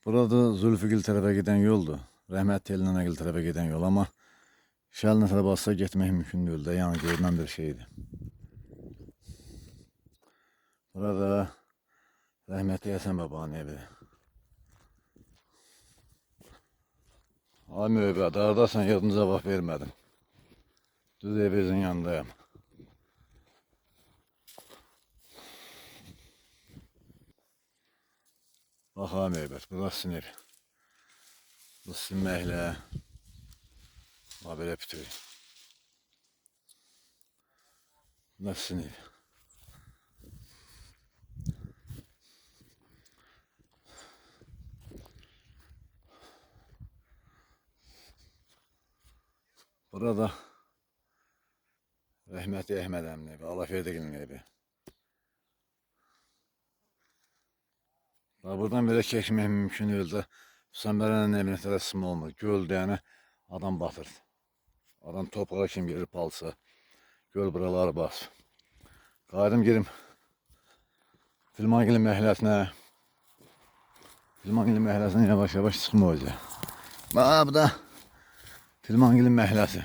Burada Zülfügil tərəfə gedən yoldur. Rəhmətli Elinanagil tərəfə gedən yol, amma şəlinə tərəf bassa getmək mümkün deyil də, yəni görünən bir şeydir. Burada rəhmətli Həsən babanın evi. Ay mühəbbət, haradasan, yadınıza cavab vermədim. Düz evinizin yanındayım. Bax ay mühəbbət, burası sizin ev. Bu silməklə belə bitirir. Bu sizin ev. Burada rəhmətli Əhməd əmin evi, Alaferdəgilin evi. Buradan belə keçmək mümkün deyil də. Səmbərənin evinə tərəsim olmur. Göldür, yəni adam batır. Adam toprağa kim gelir palsa. Göl buraları bas. Qayıdım gerim Filmangilin məhəlləsinə. Filmangilin məhəlləsindən yavaş-yavaş çıxma olacaq. Bax, bu da Filmangilin məhəlləsi.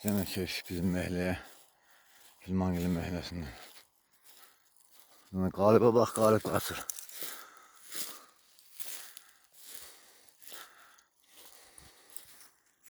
Gene keşik bizim məhəlləyə. Filmangilin məhəlləsindən. Qaliba bax, qalib qaçır.